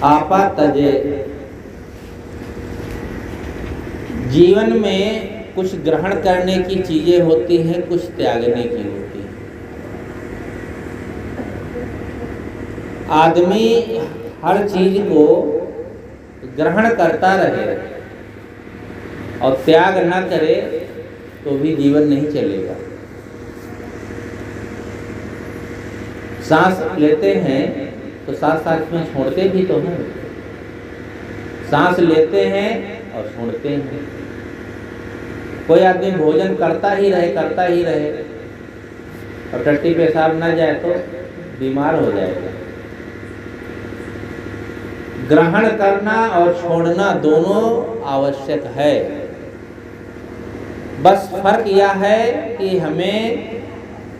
आपा तजे। जीवन में कुछ ग्रहण करने की चीजें होती हैं, कुछ त्यागने की होती हैं। आदमी हर चीज को ग्रहण करता रहे और त्याग न करे तो भी जीवन नहीं चलेगा। सांस लेते हैं तो साथ साथ में छोड़ते भी तो हैं। सांस लेते हैं और छोड़ते हैं। कोई आदमी भोजन करता ही रहे और टट्टी पेशाब ना जाए तो बीमार हो जाएगा। ग्रहण करना और छोड़ना दोनों आवश्यक है। बस फर्क यह है कि हमें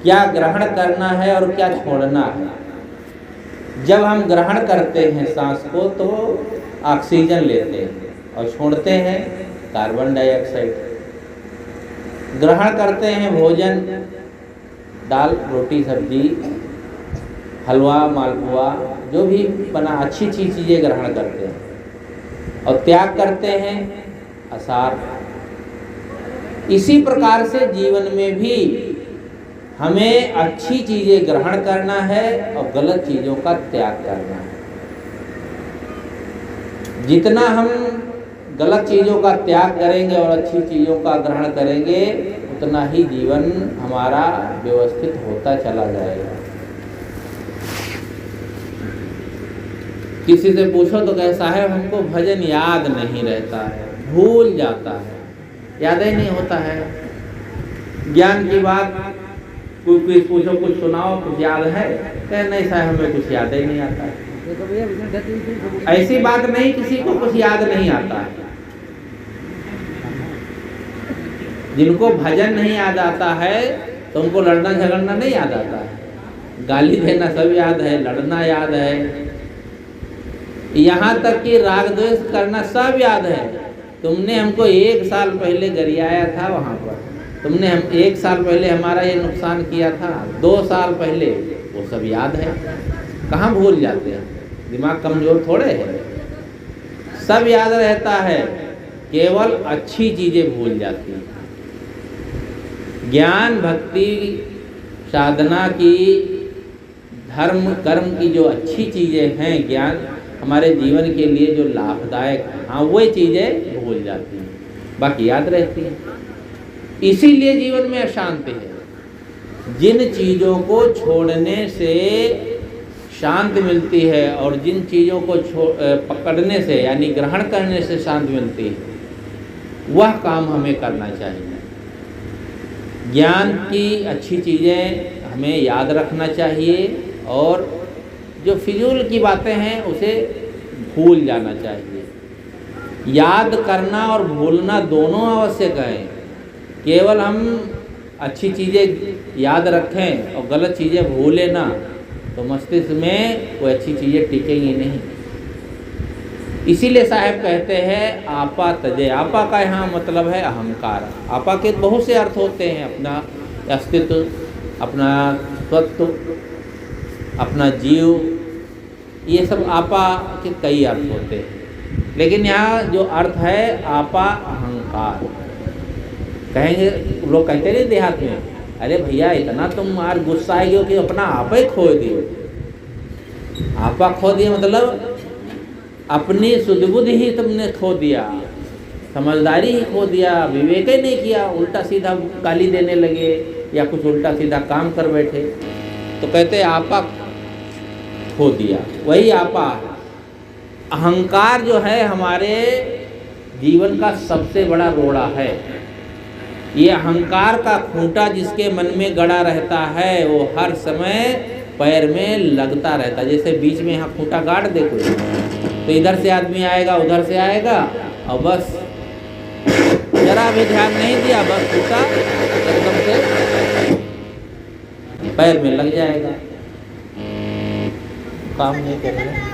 क्या ग्रहण करना है और क्या छोड़ना है। जब हम ग्रहण करते हैं सांस को तो ऑक्सीजन लेते हैं और छोड़ते हैं कार्बन डाइऑक्साइड। ग्रहण करते हैं भोजन, दाल रोटी सब्जी, हलवा मालपुआ, जो भी बना अच्छी चीज़ें ग्रहण करते हैं और त्याग करते हैं असार। इसी प्रकार से जीवन में भी हमें अच्छी चीज़ें ग्रहण करना है और गलत चीज़ों का त्याग करना है। जितना हम गलत चीज़ों का त्याग करेंगे और अच्छी चीज़ों का ग्रहण करेंगे उतना ही जीवन हमारा व्यवस्थित होता चला जाएगा। किसी से पूछो तो कहे साहब हमको भजन याद नहीं रहता है, भूल जाता है, याद ही नहीं होता है। ज्ञान की बात कोई पूछो, कुछ सुनाओ, कुछ याद है? कहे नहीं साहब हमें कुछ याद ही नहीं आता है। ऐसी बात नहीं, किसी को कुछ याद नहीं आता है। जिनको भजन नहीं याद आता है तो उनको लड़ना झगड़ना नहीं याद आता है। गाली देना सब याद है, लड़ना याद है, यहाँ तक कि राग द्वेष करना सब याद है। तुमने हमको 1 साल पहले गरियाया था वहाँ पर, तुमने हम 1 साल पहले हमारा ये नुकसान किया था, 2 साल पहले, वो सब याद है। कहाँ भूल जाते हैं? दिमाग कमजोर थोड़े है, सब याद रहता है, केवल अच्छी चीजें भूल जाती हैं। ज्ञान भक्ति साधना की, धर्म कर्म की जो अच्छी चीजें हैं, ज्ञान हमारे जीवन के लिए जो लाभदायक है, हाँ वही चीजें भूल जाती हैं, बाकी याद रहती हैं। इसीलिए जीवन में अशांति है। जिन चीज़ों को छोड़ने से शांति मिलती है और जिन चीज़ों को पकड़ने से यानी ग्रहण करने से शांति मिलती है, वह काम हमें करना चाहिए। ज्ञान की अच्छी चीज़ें हमें याद रखना चाहिए और जो फिजूल की बातें हैं उसे भूल जाना चाहिए। याद करना और भूलना दोनों आवश्यक है। केवल हम अच्छी चीज़ें याद रखें और गलत चीज़ें भूलें ना तो मस्तिष्क में वो अच्छी चीज़ें टिकेंगी नहीं। इसीलिए साहब कहते हैं आपा तजे। आपा का यहाँ मतलब है अहंकार। आपा के बहुत से अर्थ होते हैं, अपना अस्तित्व, अपना स्वत्व, अपना जीव, ये सब आपा के कई अर्थ होते हैं। लेकिन यहाँ जो अर्थ है आपा अहंकार। कहेंगे, लोग कहते नहीं देहात में, अरे भैया इतना तुम आज गुस्सा आई हो कि अपना आपा ही खो दिए। आपा खो दिए मतलब अपनी सुध-बुद्धि ही तुमने खो दिया, समझदारी ही खो दिया, विवेक ही नहीं किया, उल्टा सीधा गाली देने लगे या कुछ उल्टा सीधा काम कर बैठे, तो कहते आपा खो दिया। वही आपा। अहंकार जो है हमारे जीवन का सबसे बड़ा रोड़ा है। ये अहंकार का खूंटा जिसके मन में गड़ा रहता है वो हर समय पैर में लगता रहता है। जैसे बीच में यहाँ खूंटा गाड़ दे कोई, तो इधर से आदमी आएगा उधर से आएगा और बस जरा भी ध्यान नहीं दिया, बस खूंटा एकदम से पैर में लग जाएगा, काम नहीं करेगा।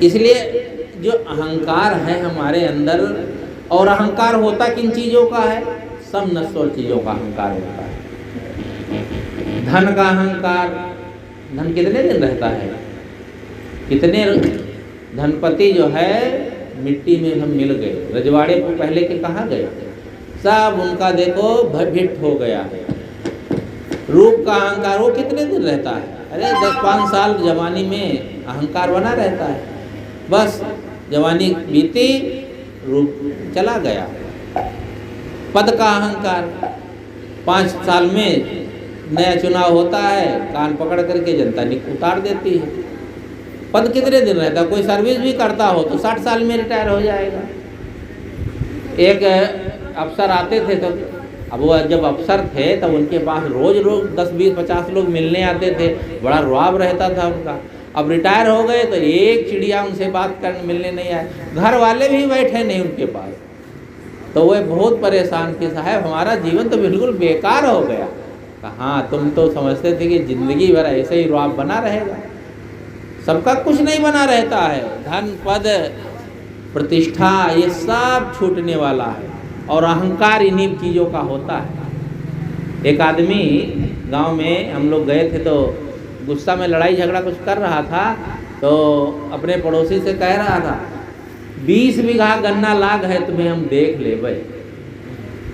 इसलिए जो अहंकार है हमारे अंदर, और अहंकार होता किन चीज़ों का है? सब नश्वर चीज़ों का अहंकार होता है। धन का अहंकार, धन कितने दिन रहता है? कितने धनपति जो है मिट्टी में हम मिल गए, रजवाड़े को पहले के कहाँ गए, सब उनका देखो भ्रष्ट हो गया है। रूप का अहंकार वो कितने दिन रहता है? अरे 10-5 साल जवानी में अहंकार बना रहता है, बस जवानी बीती रूप चला गया। पद का अहंकार 5 साल में नया चुनाव होता है, कान पकड़ करके जनता उतार देती है। पद कितने दिन रहता? कोई सर्विस भी करता हो तो 60 साल में रिटायर हो जाएगा। एक अफसर आते थे तो अब वो जब अफसर थे तब उनके पास रोज 10-20-50 लोग मिलने आते थे, बड़ा रुआब रहता था उनका। अब रिटायर हो गए तो एक चिड़िया उनसे बात करने मिलने नहीं आए, घर वाले भी बैठे नहीं उनके पास। तो वह बहुत परेशान कि साहब हमारा जीवन तो बिल्कुल बेकार हो गया। हाँ, तुम तो समझते थे कि ज़िंदगी भर ऐसे ही रुआब बना रहेगा। सबका कुछ नहीं बना रहता है, धन पद प्रतिष्ठा ये सब छूटने वाला है और अहंकार इन्हीं चीज़ों का होता है। एक आदमी गांव में हम लोग गए थे तो गुस्सा में लड़ाई झगड़ा कुछ कर रहा था, तो अपने पड़ोसी से कह रहा था 20 बीघा गन्ना लाग है तुम्हें, हम देख ले भाई।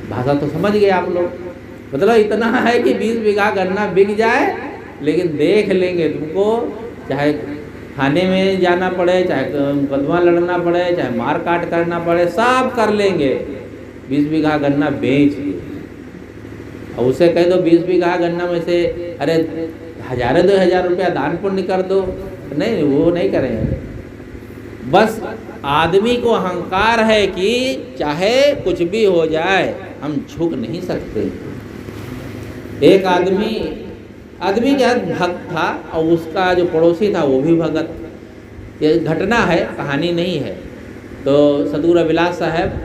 भाषा तो समझ गए आप लोग, मतलब इतना है कि 20 बीघा गन्ना बिक जाए लेकिन देख लेंगे तुमको, चाहे थाने में जाना पड़े, चाहे मुकदमा लड़ना पड़े, चाहे मार काट करना पड़े, सब कर लेंगे, 20 बीघा गन्ना बेच के। और उसे कह दो 20 बीघा गन्ना में से अरे 1000-2000 रुपया दान पुण्य कर दो, नहीं, वो नहीं करेंगे। बस आदमी को अहंकार है कि चाहे कुछ भी हो जाए हम झुक नहीं सकते। एक आदमी क्या भक्त था और उसका जो पड़ोसी था वो भी भगत। ये घटना है, कहानी नहीं है। तो सदगुरु अभिलाष साहब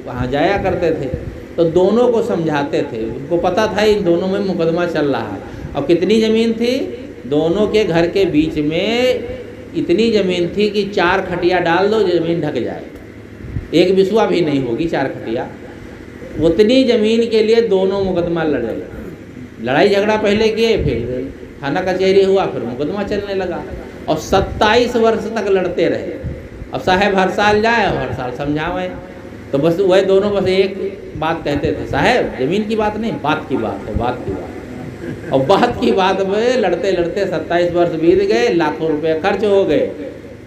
वहाँ जाया करते थे तो दोनों को समझाते थे। उनको पता था इन दोनों में मुकदमा चल रहा है। और कितनी ज़मीन थी? दोनों के घर के बीच में इतनी ज़मीन थी कि 4 खटिया डाल दो ज़मीन ढक जाए, एक बिसुआ भी नहीं होगी, 4 खटिया। उतनी ज़मीन के लिए दोनों मुकदमा लड़े। लड़ाई झगड़ा पहले किए, फिर थाना कचहरी हुआ, फिर मुकदमा चलने लगा और 27 वर्ष तक लड़ते रहे। अब साहब हर साल जाए और हर साल समझावें, तो बस वह दोनों बस एक बात कहते थे, साहब ज़मीन की बात नहीं, बात की बात है, बात की बात। और बात की बात में लड़ते लड़ते 27 वर्ष बीत गए, लाखों रुपए खर्च हो गए,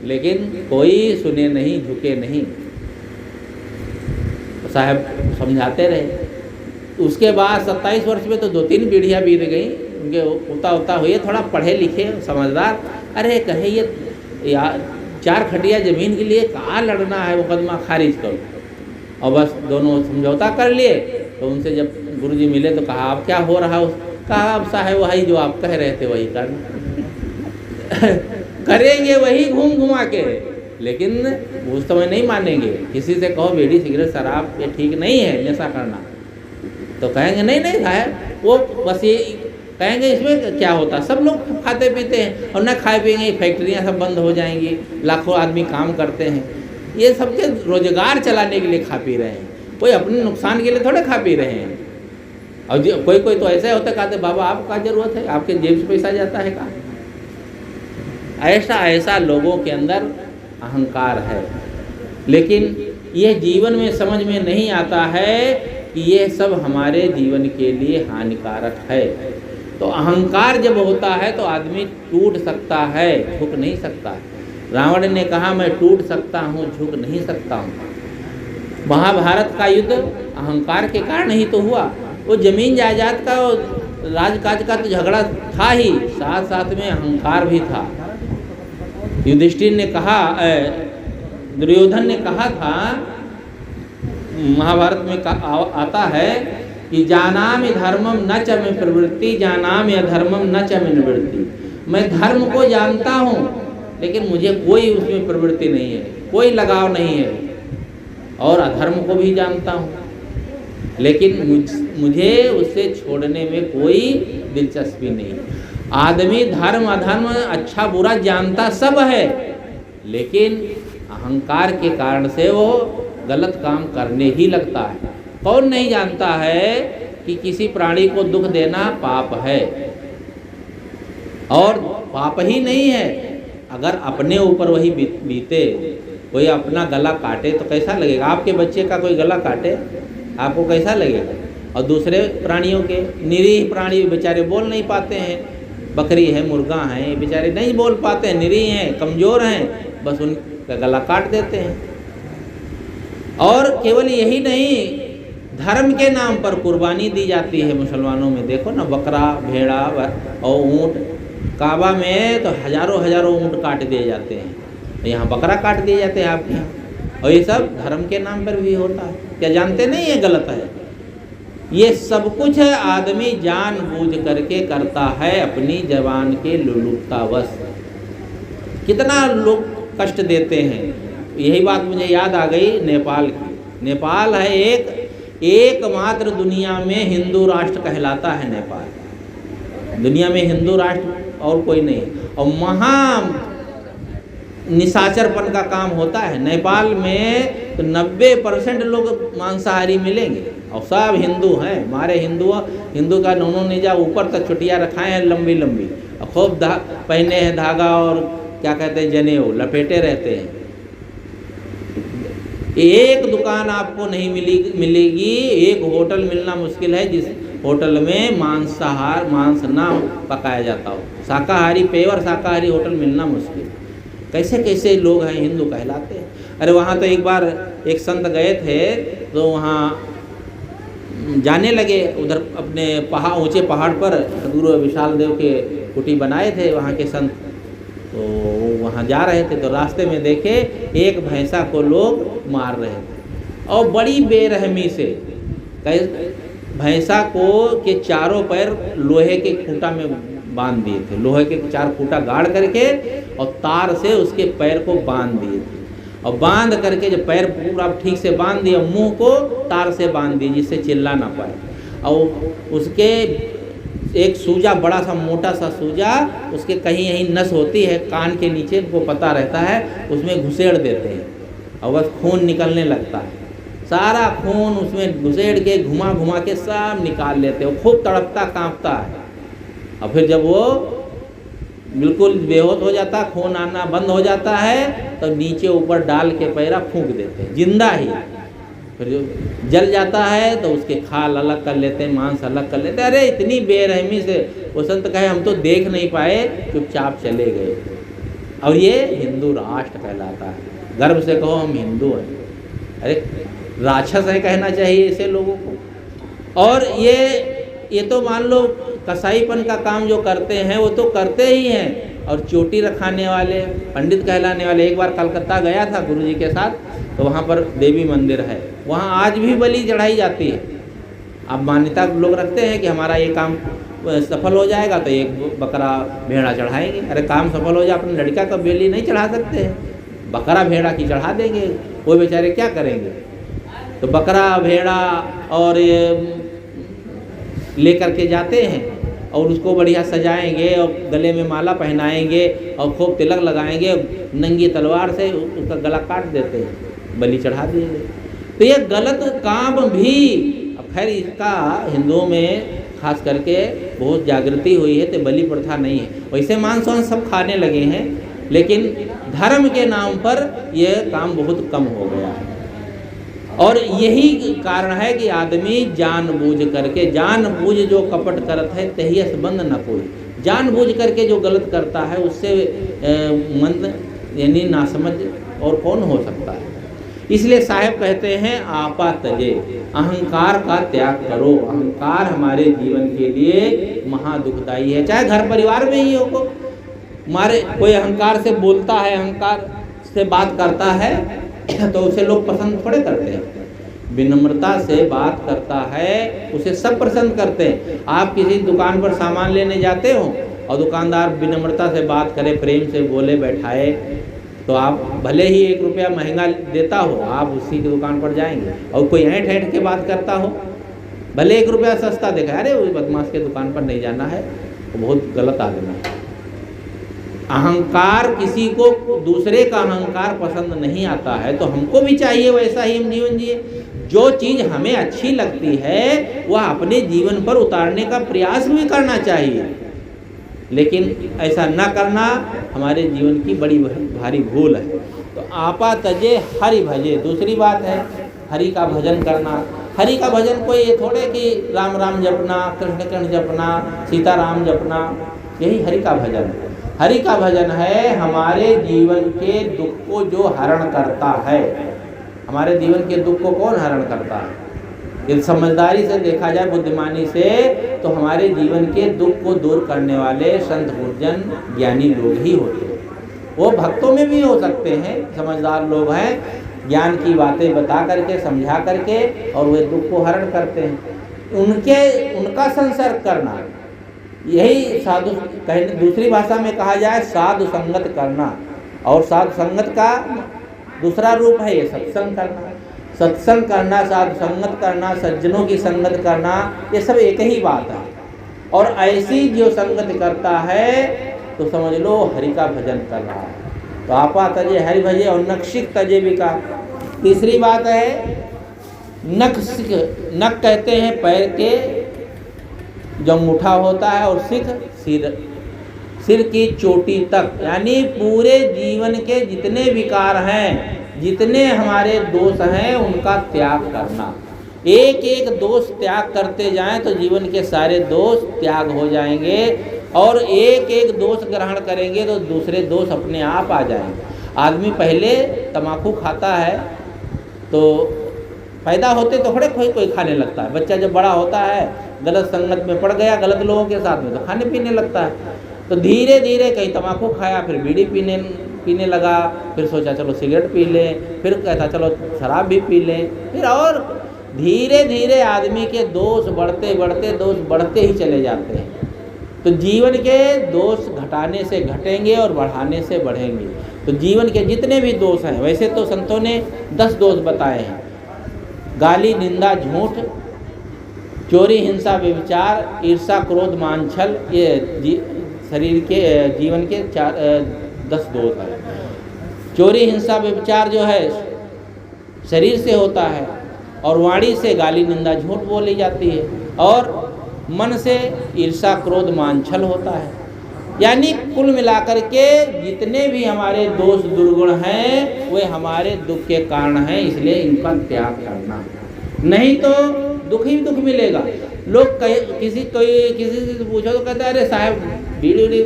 लेकिन कोई सुने नहीं, झुके नहीं। तो साहब समझाते रहे। उसके बाद 27 वर्ष में तो 2-3 पीढ़ियाँ बीत गई, उनके उता हुए, थोड़ा पढ़े लिखे समझदार। अरे कहे ये यार 4 खटिया ज़मीन के लिए कहाँ लड़ना है, मुकदमा खारिज करो। और बस दोनों समझौता कर लिए। तो उनसे जब गुरुजी मिले तो कहा अब क्या हो रहा? कहा अब साहब वही जो आप कह रहे थे वही करेंगे, वही घूम घुमा के, लेकिन उस समय नहीं मानेंगे। किसी से कहो बीड़ी सिगरेट शराब ये ठीक नहीं है नशा करना, तो कहेंगे नहीं नहीं साहब, वो बस ये कहेंगे इसमें क्या होता, सब लोग खाते पीते हैं और ना खाए पिएंगे, फैक्ट्रियाँ सब बंद हो जाएंगी, लाखों आदमी काम करते हैं। ये सबके रोजगार चलाने के लिए खा पी रहे हैं, कोई अपने नुकसान के लिए थोड़े खा पी रहे हैं। और कोई कोई तो ऐसे होता कहते बाबा आपको क्या ज़रूरत है, आपके जेब से पैसा जाता है का? ऐसा लोगों के अंदर अहंकार है। लेकिन यह जीवन में समझ में नहीं आता है कि यह सब हमारे जीवन के लिए हानिकारक है। तो अहंकार जब होता है तो आदमी टूट सकता है, झुक नहीं सकता। रावण ने कहा मैं टूट सकता हूँ, झुक नहीं सकता हूँ। महाभारत का युद्ध अहंकार के कारण ही तो हुआ। वो जमीन जायदाद का और राजकाज का तो झगड़ा था ही, साथ साथ में अहंकार भी था। युधिष्ठिर ने कहा, दुर्योधन ने कहा था, महाभारत में आता है कि जानामि धर्मम न च मे प्रवृत्ति, जानामि अधर्मम न च मे निवृत्ति। मैं धर्म को जानता हूँ लेकिन मुझे कोई उसमें प्रवृत्ति नहीं है, कोई लगाव नहीं है, और अधर्म को भी जानता हूँ लेकिन मुझे उसे छोड़ने में कोई दिलचस्पी नहीं। आदमी धर्म अधर्म अच्छा बुरा जानता सब है, लेकिन अहंकार के कारण से वो गलत काम करने ही लगता है। कौन नहीं जानता है कि किसी प्राणी को दुख देना पाप है, और पाप ही नहीं है, अगर अपने ऊपर वही बीते, कोई अपना गला काटे तो कैसा लगेगा? आपके बच्चे का कोई गला काटे आपको कैसा लगेगा? और दूसरे प्राणियों के, निरीह प्राणी बेचारे बोल नहीं पाते हैं, बकरी है, मुर्गा है, ये बेचारे नहीं बोल पाते हैं, निरीह हैं, कमज़ोर हैं, बस उनका गला काट देते हैं। और केवल यही नहीं, धर्म के नाम पर कुर्बानी दी जाती है मुसलमानों में। देखो ना, बकरा, भेड़ा और ऊँट, काबा में तो हजारों हजारों ऊँट काट दिए जाते हैं, यहाँ बकरा काट दिए जाते हैं आपके यहाँ, और ये सब धर्म के नाम पर भी होता है। क्या जानते नहीं ये गलत है? ये सब कुछ है आदमी जानबूझ करके करता है अपनी जवान के लुलुपतावश। कितना लोग कष्ट देते हैं। यही बात मुझे याद आ गई नेपाल की। नेपाल है एकमात्र दुनिया में हिंदू राष्ट्र कहलाता है नेपाल। दुनिया में हिंदू राष्ट्र और कोई नहीं, और महा निशाचरपन का काम होता है। नेपाल में तो 90% लोग मांसाहारी मिलेंगे, और सब हिंदू हैं। हमारे हिंदू का नौनों निजा ऊपर तक छुटियाँ रखाए हैं लंबी लंबी, और खूब पहने हैं धागा और क्या कहते हैं जनेऊ लपेटे रहते हैं। एक दुकान आपको नहीं मिलेगी, एक होटल मिलना मुश्किल है जिस होटल में मांस ना पकाया जाता हो। शाकाहारी, पेवर शाकाहारी होटल मिलना मुश्किल। कैसे कैसे लोग हैं, हिंदू कहलाते हैं। अरे वहाँ तो एक बार एक संत गए थे, तो वहाँ जाने लगे, उधर अपने ऊंचे पहाड़ पर सदगुरु विशाल देव के कुटी बनाए थे वहाँ के संत। तो वहाँ जा रहे थे, तो रास्ते में देखे एक भैंसा को लोग मार रहे थे, और बड़ी बेरहमी से। भैंसा को के चारों पैर लोहे के खूंटा में बांध दिए थे, लोहे के 4 खूंटा गाड़ करके, और तार से उसके पैर को बांध दिए थे। और बांध करके जब पैर पूरा ठीक से बांध दिया, मुंह को तार से बांध दिए जिससे चिल्ला ना पाए। और उसके एक सूजा, बड़ा सा मोटा सा सूजा, उसके कहीं यहीं नस होती है कान के नीचे, वो पता रहता है, उसमें घुसेड़ देते हैं, और बस खून निकलने लगता है। सारा खून उसमें घुसेड़ के घुमा घुमा के सब निकाल लेते हैं। खूब तड़पता कांपता है, और फिर जब वो बिल्कुल बेहोश हो जाता, खून आना बंद हो जाता है, तो नीचे ऊपर डाल के पैरा फूंक देते हैं जिंदा ही। फिर जो जल जाता है तो उसके खाल अलग कर लेते हैं, मांस अलग कर लेते हैं। अरे इतनी बेरहमी से, वो संत कहे हम तो देख नहीं पाए, चुपचाप चले गए। और ये हिंदू राष्ट्र कहलाता है। गर्व से कहो हम हिंदू हैं। अरे राक्षस है कहना चाहिए ऐसे लोगों को। और ये तो मान लो कसाईपन का काम जो करते हैं वो तो करते ही हैं, और चोटी रखाने वाले, पंडित कहलाने वाले। एक बार कलकत्ता गया था गुरुजी के साथ, तो वहाँ पर देवी मंदिर है, वहाँ आज भी बलि चढ़ाई जाती है। अब मान्यता लोग रखते हैं कि हमारा ये काम सफल हो जाएगा तो एक बकरा भेड़ा चढ़ाएंगे। अरे काम सफल हो जाए, अपने लड़का का बलि नहीं चढ़ा सकते हैं, बकरा भेड़ा की चढ़ा देंगे। वो बेचारे क्या करेंगे? तो बकरा भेड़ा और लेकर के जाते हैं, और उसको बढ़िया सजाएंगे, और गले में माला पहनाएंगे, और खूब तिलक लगाएंगे, नंगी तलवार से उसका गला काट देते हैं, बलि चढ़ा देंगे। तो ये गलत काम भी, अब खैर इसका हिंदुओं में खास करके बहुत जागृति हुई है, तो बलि प्रथा नहीं है। वैसे मांस वांस सब खाने लगे हैं, लेकिन धर्म के नाम पर यह काम बहुत कम हो गया है। और यही कारण है कि आदमी जानबूझ करके, जानबूझ जो कपट करत है तहियस बंद न कोई। जानबूझ करके जो गलत करता है उससे मंद यानी नासमझ और कौन हो सकता है। इसलिए साहब कहते हैं आपा तजे, अहंकार का त्याग करो। अहंकार हमारे जीवन के लिए महा दुखदाई है। चाहे घर परिवार में ही हो, हमारे कोई अहंकार से बोलता है, अहंकार से बात करता है, तो उसे लोग पसंद थोड़े करते हैं। विनम्रता से बात करता है उसे सब पसंद करते हैं। आप किसी दुकान पर सामान लेने जाते हो और दुकानदार विनम्रता से बात करे, प्रेम से बोले, बैठाए, तो आप भले ही 1 रुपया महंगा देता हो, आप उसी की दुकान पर जाएंगे। और कोई ऐंठ ऐंठ के बात करता हो, भले 1 रुपया सस्ता देखा, अरे उस बदमाश के दुकान पर नहीं जाना है, वो बहुत गलत आदमी है। अहंकार, किसी को दूसरे का अहंकार पसंद नहीं आता है, तो हमको भी चाहिए वैसा ही हम जीवन जिए। जो चीज़ हमें अच्छी लगती है वह अपने जीवन पर उतारने का प्रयास भी करना चाहिए, लेकिन ऐसा न करना हमारे जीवन की बड़ी भारी भूल है। तो आपा तजे हरि भजे, दूसरी बात है हरि का भजन करना। हरि का भजन कोई ये थोड़े कि राम राम जपना, कृष्ण कृष्ण जपना, सीता राम जपना, यही हरि का भजन है। हरि का भजन है हमारे जीवन के दुख को जो हरण करता है। हमारे जीवन के दुख को कौन हरण करता है? यदि समझदारी से देखा जाए, बुद्धिमानी से, तो हमारे जीवन के दुख को दूर करने वाले संत गुरजन ज्ञानी लोग ही होते हैं। वो भक्तों में भी हो सकते हैं, समझदार लोग हैं, ज्ञान की बातें बता करके, समझा करके, और वे दुख को हरण करते हैं। उनका संसर्ग करना, यही साधु कहने, दूसरी भाषा में कहा जाए साधु संगत करना। और साधु संगत का दूसरा रूप है ये सत्संग करना। सत्संग करना, साधु संगत करना, सज्जनों की संगत करना, ये सब एक ही बात है। और ऐसी जो संगत करता है तो समझ लो हरि का भजन कर रहा है। तो आपा तजे हरि भजे और नक्शिक तजे भी का। तीसरी बात है नख सिख। नख कहते हैं पैर के जो अंगूठा होता है, और सिख सिर की चोटी तक, यानी पूरे जीवन के जितने विकार हैं, जितने हमारे दोष हैं, उनका त्याग करना। एक एक दोष त्याग करते जाएं तो जीवन के सारे दोष त्याग हो जाएंगे, और एक एक दोष ग्रहण करेंगे तो दूसरे दोष अपने आप आ जाएंगे। आदमी पहले तम्बाकू खाता है तो पैदा होते तो थोड़े कोई खाने लगता है। बच्चा जब बड़ा होता है, गलत संगत में पड़ गया, गलत लोगों के साथ में, तो खाने पीने लगता है। तो धीरे धीरे कहीं तम्बाकू खाया, फिर बीड़ी पीने लगा, फिर सोचा चलो सिगरेट पी लें, फिर कहता चलो शराब भी पी लें, फिर और धीरे धीरे आदमी के दोष बढ़ते बढ़ते दोष बढ़ते ही चले जाते हैं। तो जीवन के दोष घटाने से घटेंगे और बढ़ाने से बढ़ेंगे। तो जीवन के जितने भी दोष हैं, वैसे तो संतों ने 10 दोष बताए हैं। गाली, निंदा, झूठ, चोरी, हिंसा, व्यभिचार, ईर्षा, क्रोध, मान, छल, ये शरीर के जीवन के 10 दोष हैं। चोरी, हिंसा, व्यभिचार जो है शरीर से होता है, और वाणी से गाली, निंदा, झूठ बोली जाती है, और मन से ईर्षा, क्रोध, मान, छल होता है। यानी कुल मिलाकर के जितने भी हमारे दोष दुर्गुण हैं वे हमारे दुख के कारण हैं, इसलिए इनका त्याग करना, नहीं तो दुख ही दुख मिलेगा। लोग किसी से पूछो तो कहते हैं अरे साहब बीड़ी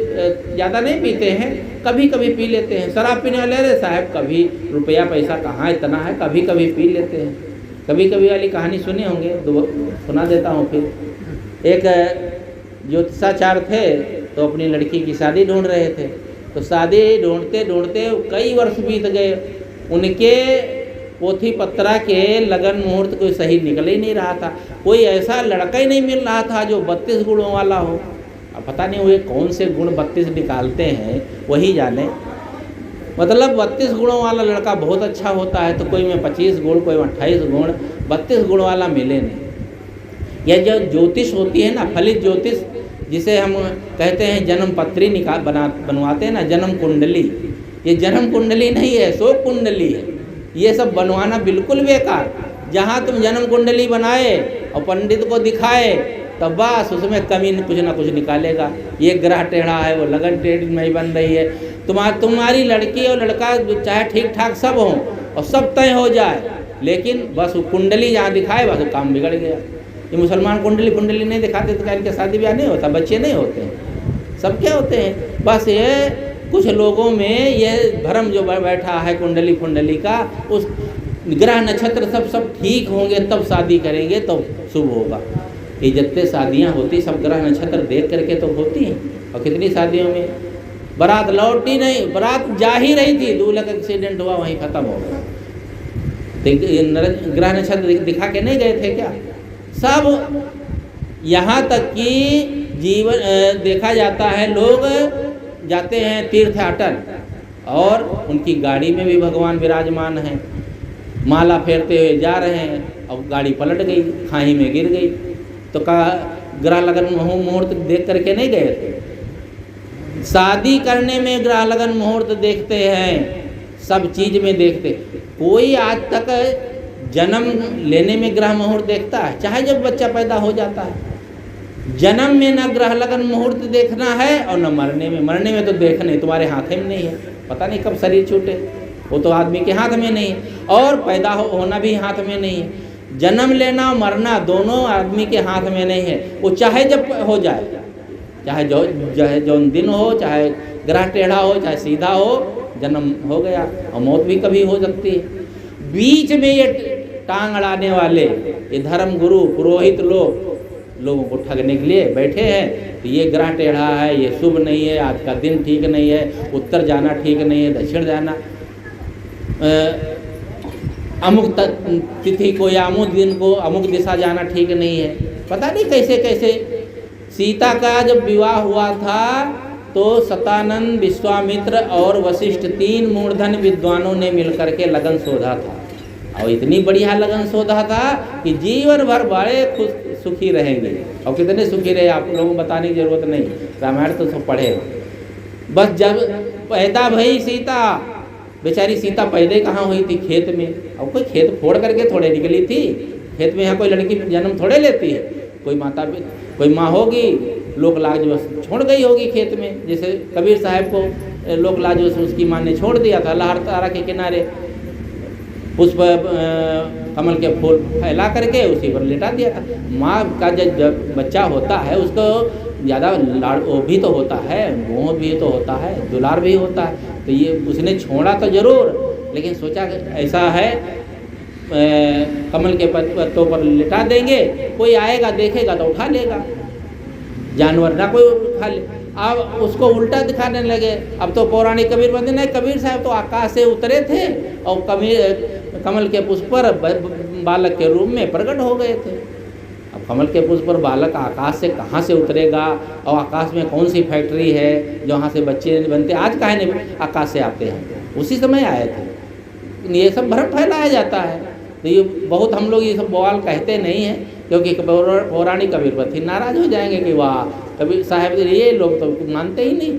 ज़्यादा नहीं पीते हैं, कभी कभी पी लेते हैं। शराब पीने वाले अरे साहब कभी रुपया पैसा कहाँ इतना है, कभी कभी पी लेते हैं। कभी कभी वाली कहानी सुने होंगे, सुना देता हूँ फिर। एक ज्योतिषाचार्य थे तो अपनी लड़की की शादी ढूंढ रहे थे। तो शादी ढूंढते ढूंढते कई वर्ष बीत गए। उनके पोथी पत्रा के लगन मुहूर्त कोई सही निकल ही नहीं रहा था। कोई ऐसा लड़का ही नहीं मिल रहा था जो 32 गुणों वाला हो। अब पता नहीं हुए कौन से गुण 32 निकालते हैं, वही जाने। मतलब 32 गुणों वाला लड़का बहुत अच्छा होता है, तो कोई में 25 गुण, कोई में 28 गुण, 32 गुण वाला मिले नहीं। यह जो ज्योतिष होती है ना, फलित ज्योतिष, जिसे हम कहते हैं जन्म पत्री बनवाते हैं ना, जन्म कुंडली, ये जन्म कुंडली नहीं है, शोक कुंडली है। ये सब बनवाना बिल्कुल बेकार। जहाँ तुम जन्म कुंडली बनाए और पंडित को दिखाए तब बस उसमें कमी कुछ ना कुछ निकालेगा। ये ग्रह टेढ़ा है, वो लगन टेढ़ी नहीं बन रही है। तुम्हारी लड़की और लड़का चाहे ठीक ठाक सब हो और सब तय हो जाए, लेकिन बस वो कुंडली जहाँ दिखाए बस वो काम बिगड़ गया। ये मुसलमान कुंडली नहीं दिखाते तो क्या इनके शादी ब्याह नहीं होता, बच्चे नहीं होते हैं, सब क्या होते हैं। बस ये कुछ लोगों में ये भ्रम जो बैठा है कुंडली का, उस ग्रह नक्षत्र सब ठीक होंगे तब शादी करेंगे तो शुभ होगा। ये जितने शादियाँ होती सब ग्रह नक्षत्र देख करके तो होती हैं। और कितनी शादियों में बारात लौटी नहीं, बारात जा ही रही थी, दूल्हे का एक्सीडेंट हुआ, वहीं ख़त्म हो गया। तो ग्रह नक्षत्र दिखा के नहीं गए थे क्या सब। यहाँ तक कि जीवन देखा जाता है, लोग जाते हैं तीर्थयाटन और उनकी गाड़ी में भी भगवान विराजमान हैं, माला फेरते हुए जा रहे हैं और गाड़ी पलट गई, खाई में गिर गई। तो कहा ग्रह लगन मुहूर्त देख करके नहीं गए थे। शादी करने में ग्रह लगन मुहूर्त देखते हैं, सब चीज़ में देखते। कोई आज तक जन्म लेने में ग्रह मुहूर्त देखता है, चाहे जब बच्चा पैदा हो जाता है। जन्म में न ग्रह लगन मुहूर्त देखना है और न मरने में। मरने में तो देखने तुम्हारे हाथ में नहीं है, पता नहीं कब शरीर छूटे, वो तो आदमी के हाथ में नहीं है, और पैदा होना भी हाथ में नहीं है। जन्म लेना और मरना दोनों आदमी के हाथ में नहीं है। वो चाहे जब हो जाए, चाहे जो दिन हो, चाहे ग्रह टेढ़ा हो, चाहे सीधा हो, जन्म हो गया और मौत भी कभी हो सकती है। बीच में ये टांग अड़ाने वाले ये धर्म गुरु पुरोहित लोगों को ठगने के लिए बैठे हैं। तो ये ग्रह टेढ़ा है, ये शुभ नहीं है, आज का दिन ठीक नहीं है, उत्तर जाना ठीक नहीं है, दक्षिण जाना, अमुक तिथि को या अमुक दिन को अमुक दिशा जाना ठीक नहीं है। पता नहीं कैसे कैसे। सीता का जब विवाह हुआ था तो सतानंद, विश्वामित्र और वशिष्ठ 3 मूर्धन विद्वानों ने मिलकर के लगन शोधा था, और इतनी बढ़िया लगन शोधा था कि जीवन भर बड़े खुश सुखी रहेंगे। और कितने सुखी रहे आप लोगों को बताने की जरूरत नहीं, रामायण तो सब पढ़े। बस जब पैदा भई सीता, बेचारी सीता पैदा कहाँ हुई थी? खेत में। और कोई खेत फोड़ करके थोड़े निकली थी, खेत में यहाँ कोई लड़की जन्म थोड़े लेती है। कोई माँ होगी, लोक लाज छोड़ गई होगी खेत में, जैसे कबीर साहब को लोक लाज उसकी माँ ने छोड़ दिया था लहर तारा के किनारे, पुष्प कमल के फूल फैला करके उसी पर लेटा दिया था। माँ का जब बच्चा होता है उसको ज़्यादा लाड़ वो भी तो होता है, मोह भी तो होता है, दुलार भी होता है। तो ये उसने छोड़ा तो जरूर, लेकिन सोचा कि ऐसा है कमल के पत्तों पर लिटा देंगे, कोई आएगा देखेगा तो उठा लेगा, जानवर ना कोई उठा ले। अब उसको उल्टा दिखाने लगे। अब तो पौराणिक कबीर बंदे नहीं, कबीर साहब तो आकाश से उतरे थे और कमल के पुष्प पर बालक के रूप में प्रकट हो गए थे। अब कमल के पुष्प पर बालक आकाश से कहाँ से उतरेगा, और आकाश में कौन सी फैक्ट्री है जहाँ से बच्चे बनते? आज काहे नहीं आकाश से आते हैं, उसी समय आए थे। ये सब भ्रम फैलाया जाता है। तो ये बहुत हम लोग ये सब बवाल कहते नहीं हैं, क्योंकि पौराणिक कबीर पति नाराज हो जाएंगे कि वाह कबीर साहब, ये लोग तो मानते ही नहीं।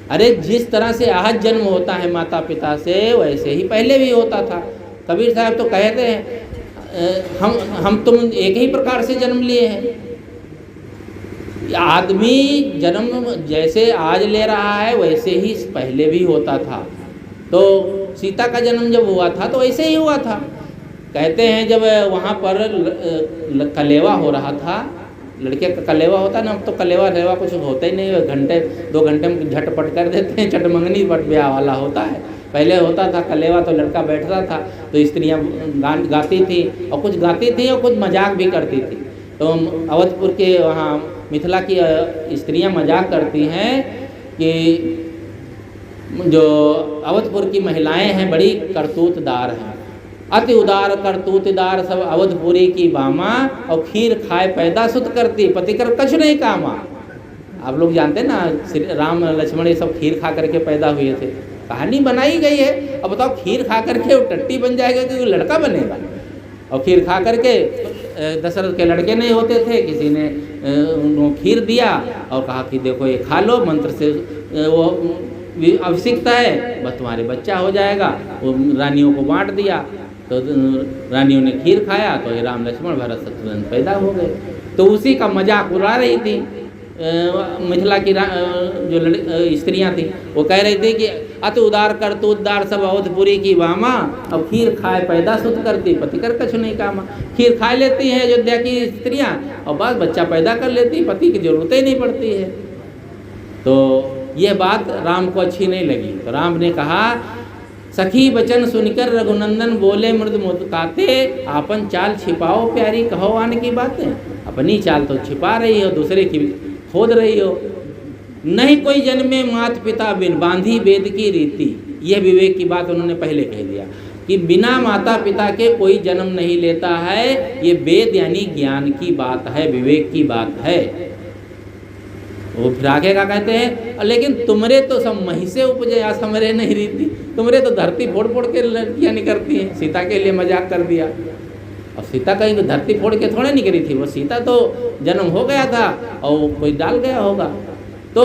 अरे जिस तरह से आहत जन्म होता है माता पिता से, वैसे ही पहले भी होता था। कबीर साहब तो कहते हैं हम तुम एक ही प्रकार से जन्म लिए हैं। आदमी जन्म जैसे आज ले रहा है वैसे ही पहले भी होता था। तो सीता का जन्म जब हुआ था तो ऐसे ही हुआ था। कहते हैं जब वहाँ पर कलेवा हो रहा था, लड़के का कलेवा होता ना, अब तो कलेवा रेवा कुछ होता ही नहीं है, घंटे 2 घंटे में झटपट कर देते हैं, चटमंगनी बट ब्याह वाला होता है। पहले होता था कलेवा तो लड़का बैठता था, तो स्त्रियाँ गाती थी, और कुछ गाती थी और कुछ मजाक भी करती थी। तो अवधपुर के वहाँ मिथिला की स्त्रियाँ मजाक करती हैं कि जो अवधपुर की महिलाएं हैं बड़ी करतूतदार हैं, अति उदार करतूतदार सब अवधपुरी की बामा, और खीर खाए पैदा सुत करती, पति कर कछ नहीं कामा। आप लोग जानते हैं ना, श्री राम लक्ष्मण ये सब खीर खा करके पैदा हुए थे, कहानी बनाई गई है। अब बताओ खीर खा करके वो टट्टी बन जाएगा कि वो लड़का बनेगा? और खीर खा करके दशरथ के लड़के नहीं होते थे, किसी ने उनको खीर दिया और कहा कि देखो ये खा लो, मंत्र से वो आवश्यकता है, बस तुम्हारे बच्चा हो जाएगा। वो रानियों को बांट दिया, तो रानियों ने खीर खाया, तो ये राम लक्ष्मण भरत शत्रुघ्न पैदा हो गए। तो उसी का मजाक उड़ा रही थी मिथिला की जो स्त्रियाँ थी, वो कह रही थी कि अति उदार करतूतदार सब अवधपुरी की बामा, अब खीर खाए पैदा सुत करती, पति कर कछु नहीं कामा। खीर खा लेती हैं अयोध्या की स्त्रियाँ और बस बच्चा पैदा कर लेती, पति की जरूरत ही नहीं पड़ती है। तो यह बात राम को अच्छी नहीं लगी, तो राम ने कहा सखी बचन सुनकर रघुनंदन बोले मृद मुस्काते, आपन चाल छिपाओ प्यारी कहो आने की बातें। अपनी चाल तो छिपा रही हो, दूसरे की खोद रही हो। नहीं कोई जन्मे माता पिता बिन, बांधी वेद की रीति। यह विवेक की बात उन्होंने पहले कह दिया कि बिना माता पिता के कोई जन्म नहीं लेता है। ये वेद यानी ज्ञान की बात है, विवेक की बात है। वो फिर आगे क्या कहते हैं, लेकिन तुमरे तो सब मही से उपजे या समरे नहीं रीति। तुमरे तो धरती फोड़ फोड़ के लड़कियाँ निकलती हैं। सीता के लिए मजाक कर दिया, और सीता कहीं धरती फोड़ के थोड़े निकली थी, वो सीता तो जन्म हो गया था और कोई डाल गया होगा। तो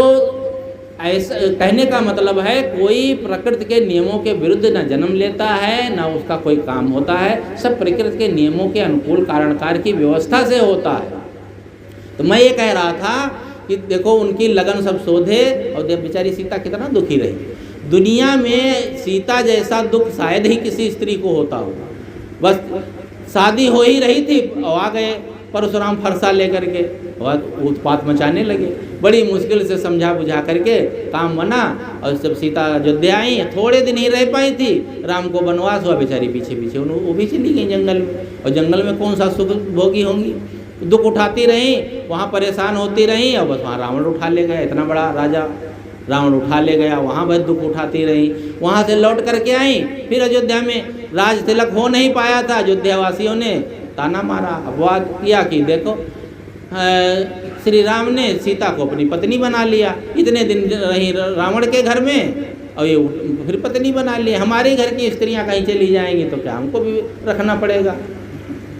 ऐसा कहने का मतलब है कोई प्रकृति के नियमों के विरुद्ध न जन्म लेता है, न उसका कोई काम होता है, सब प्रकृति के नियमों के अनुकूल कारण कार्य की व्यवस्था से होता है। तो मैं ये कह रहा था कि देखो उनकी लगन सब शोधे, और देख बेचारी सीता कितना दुखी रही। दुनिया में सीता जैसा दुख शायद ही किसी स्त्री को होता हो। बस शादी हो ही रही थी और आ गए परशुराम फरसा लेकर के और उत्पात मचाने लगे। बड़ी मुश्किल से समझा बुझा करके काम बना, और जब सीता अयोध्या आई थोड़े दिन ही रह पाई थी, राम को वनवास हुआ, बेचारी पीछे पीछे वो भी चली गई जंगल में। और जंगल में कौन सा सुख भोगी होंगी, दुख उठाती रहीं, वहाँ परेशान होती रहीं, और बस वहाँ रावण उठा ले गया। इतना बड़ा राजा रावण उठा ले गया, वहाँ बस दुख उठाती रहीं। वहाँ से लौट करके आई, फिर अयोध्या में राज तिलक हो नहीं पाया था। अयोध्या वासियों ने ताना मारा, अपवाद किया कि देखो श्री राम ने सीता को अपनी पत्नी बना लिया। इतने दिन रही रावण के घर में और ये फिर पत्नी बना ली। हमारे घर की स्त्रियां कहीं चली जाएंगी तो क्या हमको भी रखना पड़ेगा।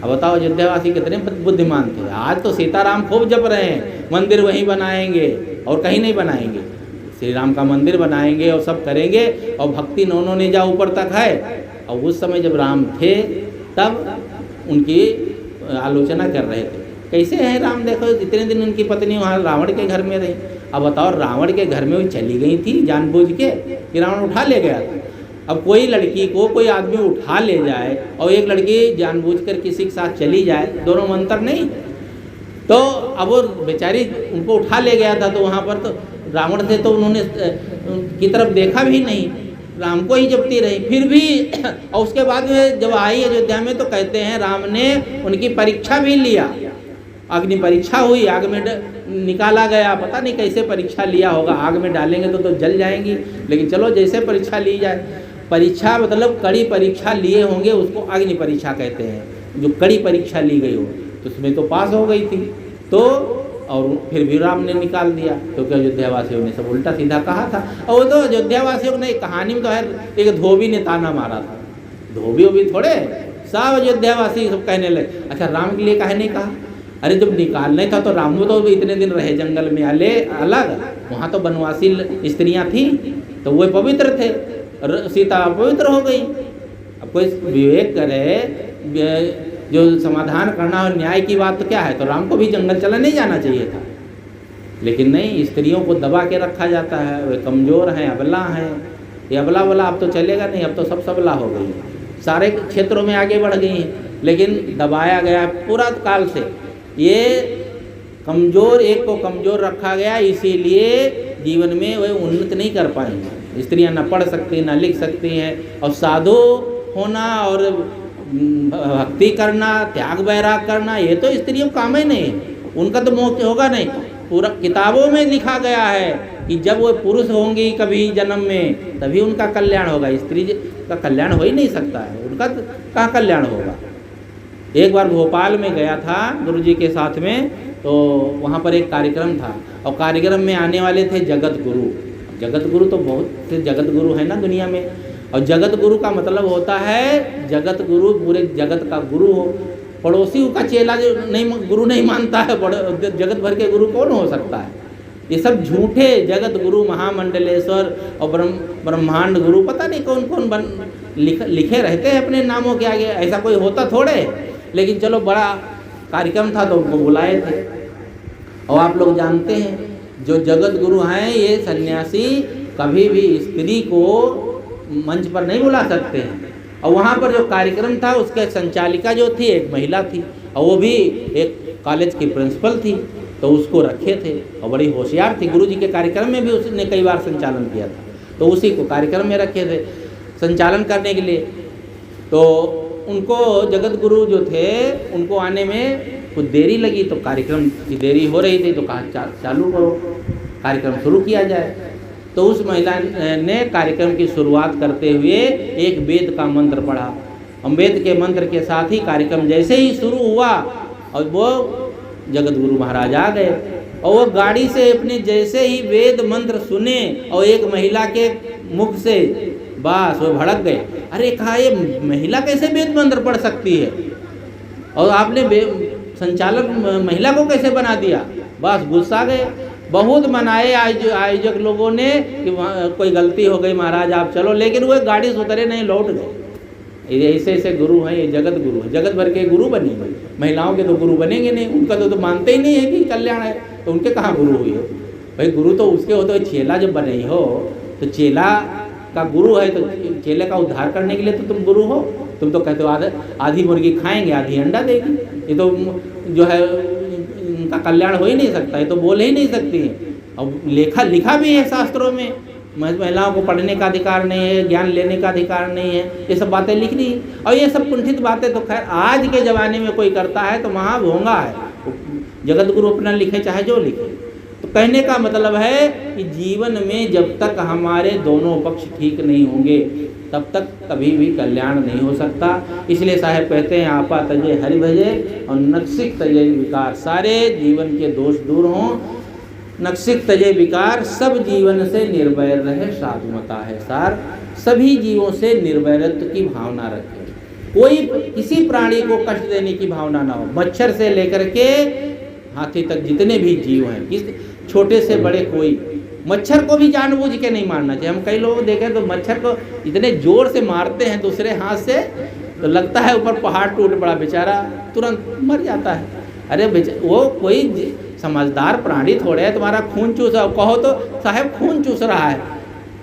अब बताओ अयोध्यावासी कितने बुद्धिमान थे। आज तो सीताराम खूब जप रहे हैं, मंदिर वहीं बनाएंगे और कहीं नहीं बनाएंगे। श्री राम का मंदिर बनाएंगे और सब करेंगे, और भक्ति नौनों ने जा ऊपर तक है। और उस समय जब राम थे तब उनकी आलोचना कर रहे थे, कैसे है राम, देखो इतने दिन उनकी पत्नी वहाँ रावण के घर में रही। अब बताओ रावण के घर में वो चली गई थी जानबूझ के कि रावण उठा ले गया था। अब कोई लड़की को कोई आदमी उठा ले जाए और एक लड़की जानबूझकर किसी के साथ चली जाए, दोनों में अंतर नहीं। तो अब वो बेचारी उनको उठा ले गया था, तो वहाँ पर तो रावण थे तो उन्होंने की तरफ देखा भी नहीं, राम को ही जपती रही। फिर भी और उसके बाद में जब आई अयोध्या में तो कहते हैं राम ने उनकी परीक्षा भी लिया, अग्नि परीक्षा हुई, आग में निकाला गया। पता नहीं कैसे परीक्षा लिया होगा, आग में डालेंगे तो जल जाएंगी, लेकिन चलो जैसे परीक्षा ली जाए। परीक्षा मतलब कड़ी परीक्षा लिए होंगे, उसको अग्नि परीक्षा कहते हैं। जो कड़ी परीक्षा ली गई हो तो उसमें तो पास हो गई थी, तो और फिर भी राम ने निकाल दिया, क्योंकि अयोध्यावासियों ने सब उल्टा सीधा कहा था। और वो तो अयोध्यावासियों ने कहानी में तो है, एक धोबी ने ताना मारा था। धोबी भी थोड़े, सब अयोध्यावासी सब कहने लगे अच्छा राम के लिए काहे नहीं कहा। अरे जब निकालने था तो राम तो इतने दिन रहे जंगल में अलग, वहाँ तो वनवासी स्त्रियाँ थी तो वो पवित्र थे, सीता पवित्र हो गई। अब कोई विवेक करे, जो समाधान करना और न्याय की बात तो क्या है, तो राम को भी जंगल चला नहीं जाना चाहिए था। लेकिन नहीं, स्त्रियों को दबा के रखा जाता है, वे कमज़ोर हैं, अबला हैं। ये अबला वाला अब तो चलेगा नहीं, अब तो सब सबला हो गई, सारे क्षेत्रों में आगे बढ़ गई हैं, लेकिन दबाया गया पूरा काल से। ये कमज़ोर एक को कमज़ोर रखा गया, इसीलिए जीवन में वे उन्नत नहीं कर पाएंगे। स्त्रियां न पढ़ सकती न लिख सकती हैं, और साधु होना और भक्ति करना, त्याग वैराग करना, ये तो स्त्रियों का काम ही नहीं है। उनका तो मोक्ष होगा नहीं। पूरा किताबों में लिखा गया है कि जब वो पुरुष होंगी कभी जन्म में तभी उनका कल्याण होगा, स्त्री का कल्याण हो ही नहीं सकता है, उनका कहाँ कल्याण होगा। एक बार भोपाल में गया था गुरुजी के साथ में, तो वहाँ पर एक कार्यक्रम था, और कार्यक्रम में आने वाले थे जगत गुरु। जगत गुरु तो बहुत से जगत गुरु है ना दुनिया में, और जगत गुरु का मतलब होता है जगत गुरु पूरे जगत का गुरु हो। पड़ोसी का चेला जो नहीं गुरु नहीं मानता है, जगत भर के गुरु कौन हो सकता है। ये सब झूठे जगत गुरु, महामंडलेश्वर और ब्रह्मांड गुरु, पता नहीं कौन कौन लिखे रहते हैं अपने नामों के आगे, ऐसा कोई होता थोड़े। लेकिन चलो बड़ा कार्यक्रम था तो उनको बुलाए थे। और आप लोग जानते हैं जो जगत गुरु हैं ये सन्यासी कभी भी स्त्री को मंच पर नहीं बुला सकते हैं। और वहाँ पर जो कार्यक्रम था उसके संचालिका जो थी एक महिला थी, और वो भी एक कॉलेज की प्रिंसिपल थी, तो उसको रखे थे और बड़ी होशियार थी। गुरुजी के कार्यक्रम में भी उसने कई बार संचालन किया था, तो उसी को कार्यक्रम में रखे थे संचालन करने के लिए। तो उनको जगत गुरु जो थे उनको आने में कुछ देरी लगी, तो कार्यक्रम की देरी हो रही थी, तो कहा चालू करो, कार्यक्रम शुरू किया जाए। तो उस महिला ने कार्यक्रम की शुरुआत करते हुए एक वेद का मंत्र पढ़ा। हम वेद के मंत्र के साथ ही कार्यक्रम जैसे ही शुरू हुआ और वो जगत गुरु महाराज आ गए, और वो गाड़ी से अपने जैसे ही वेद मंत्र सुने और एक महिला के मुख से बस वो भड़क गए। अरे कहा ये महिला कैसे वेद मंत्र पढ़ सकती है, और आपने संचालक महिला को कैसे बना दिया। बस गुस्सा गए, बहुत मनाए आयोजक लोगों ने कि कोई गलती हो गई महाराज आप चलो, लेकिन वो गाड़ी से उतरे नहीं, लौट गए। ये ऐसे ऐसे गुरु हैं, ये जगत गुरु हैं, जगत भर के गुरु बनेंगे, महिलाओं के तो गुरु बनेंगे नहीं, उनका तो मानते ही नहीं है कि कल्याण है, तो उनके कहाँ गुरु हुए? भाई गुरु तो उसके होते हुए चेला जब बने हो, तो चेला का गुरु है तो चेले का उद्धार करने के लिए तो तुम गुरु हो। तुम तो कहते हो आधी मुर्गी खाएंगे आधी अंडा देगी, ये तो जो है इनका कल्याण हो ही नहीं सकता, ये तो बोल ही नहीं सकती है। और लिखा भी है शास्त्रों में, महिलाओं को पढ़ने का अधिकार नहीं है, ज्ञान लेने का अधिकार नहीं है, ये सब बातें लिख दी। और ये सब कुंठित बातें तो खैर आज के ज़माने में कोई करता है तो महाभोंगा है, जगत गुरु अपना लिखे चाहे जो लिखे। तो कहने का मतलब है कि जीवन में जब तक हमारे दोनों पक्ष ठीक नहीं होंगे तब तक कभी भी कल्याण नहीं हो सकता। इसलिए साहब कहते हैं आपा तजे हरि भजे और नक्सिक तजे विकार, सारे जीवन के दोष दूर हों, नक्सिक तजे विकार, सब जीवन से निर्वैर रहे साधुमता है सार, सभी जीवों से निर्वैरत्व की भावना रखें, कोई किसी प्राणी को कष्ट देने की भावना ना हो, मच्छर से लेकर के हाथी तक जितने भी जीव हैं, किस छोटे से बड़े, कोई मच्छर को भी जानबूझ के नहीं मारना चाहिए। हम कई लोग देखें तो मच्छर को इतने जोर से मारते हैं दूसरे हाथ से, तो लगता है ऊपर पहाड़ टूट पड़ा, बेचारा तुरंत मर जाता है। अरे वो कोई समझदार प्राणी थोड़े है, तुम्हारा खून चूस, कहो तो साहब खून चूस रहा है,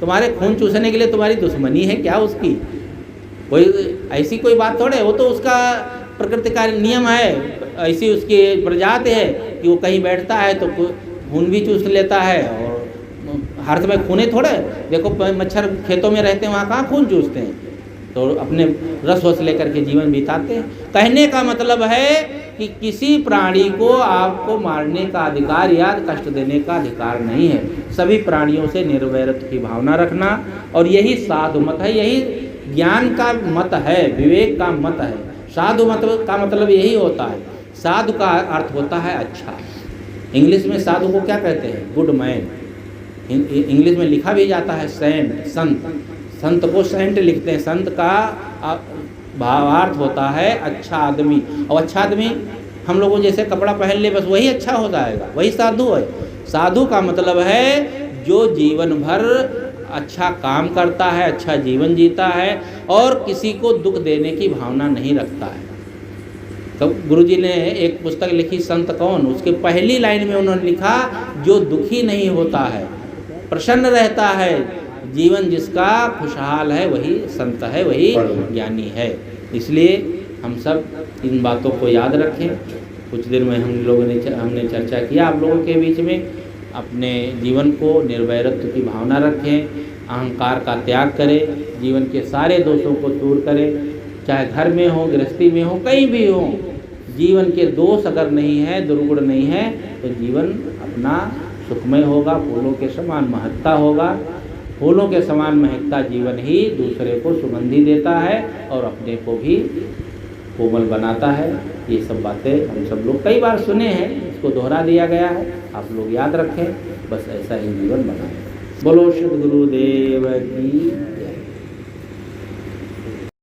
तुम्हारे खून चूसने के लिए तुम्हारी दुश्मनी है क्या उसकी? कोई ऐसी कोई बात थोड़े, वो तो उसका प्रकृति का नियम है, ऐसी उसकी प्रजाति है कि वो कहीं बैठता है तो खून भी चूस लेता है, और हर समय खूने थोड़े, देखो मच्छर खेतों में रहते हैं वहाँ कहाँ खून चूसते हैं, तो अपने रस वस लेकर के जीवन बिताते हैं। कहने का मतलब है कि किसी प्राणी को आपको मारने का अधिकार या कष्ट देने का अधिकार नहीं है, सभी प्राणियों से निर्वैरत्व की भावना रखना, और यही साधु मत है, यही ज्ञान का मत है, विवेक का मत है। साधु मत का मतलब यही होता है, साधु का अर्थ होता है अच्छा। इंग्लिश में साधु को क्या कहते हैं? Good man. इंग्लिश में लिखा भी जाता है सेंट, संत, संत को सेंट लिखते हैं। संत का भावार्थ होता है अच्छा आदमी, और अच्छा आदमी हम लोगों जैसे कपड़ा पहन ले बस वही अच्छा हो जाएगा, वही साधु है। साधु का मतलब है जो जीवन भर अच्छा काम करता है, अच्छा जीवन जीता है, और किसी को दुख देने की भावना नहीं रखता है। तो गुरुजी ने एक पुस्तक लिखी संत कौन, उसके पहली लाइन में उन्होंने लिखा जो दुखी नहीं होता है, प्रसन्न रहता है, जीवन जिसका खुशहाल है वही संत है, वही ज्ञानी है। इसलिए हम सब इन बातों को याद रखें। कुछ दिन में हमने चर्चा किया आप लोगों के बीच में, अपने जीवन को निर्वैरत्व की भावना रखें, अहंकार का त्याग करें, जीवन के सारे दोषों को दूर करें, चाहे घर में हो, गृहस्थी में हो, कहीं भी हो। जीवन के दोष अगर नहीं है, दुर्गुण नहीं है, तो जीवन अपना सुखमय होगा, फूलों के समान महकता होगा। फूलों के समान महकता जीवन ही दूसरे को सुगंधी देता है और अपने को भी कोमल बनाता है। ये सब बातें हम सब लोग कई बार सुने हैं, इसको दोहरा दिया गया है, आप लोग याद रखें, बस ऐसा ही जीवन बनाएं। बोलो श्री गुरुदेव की।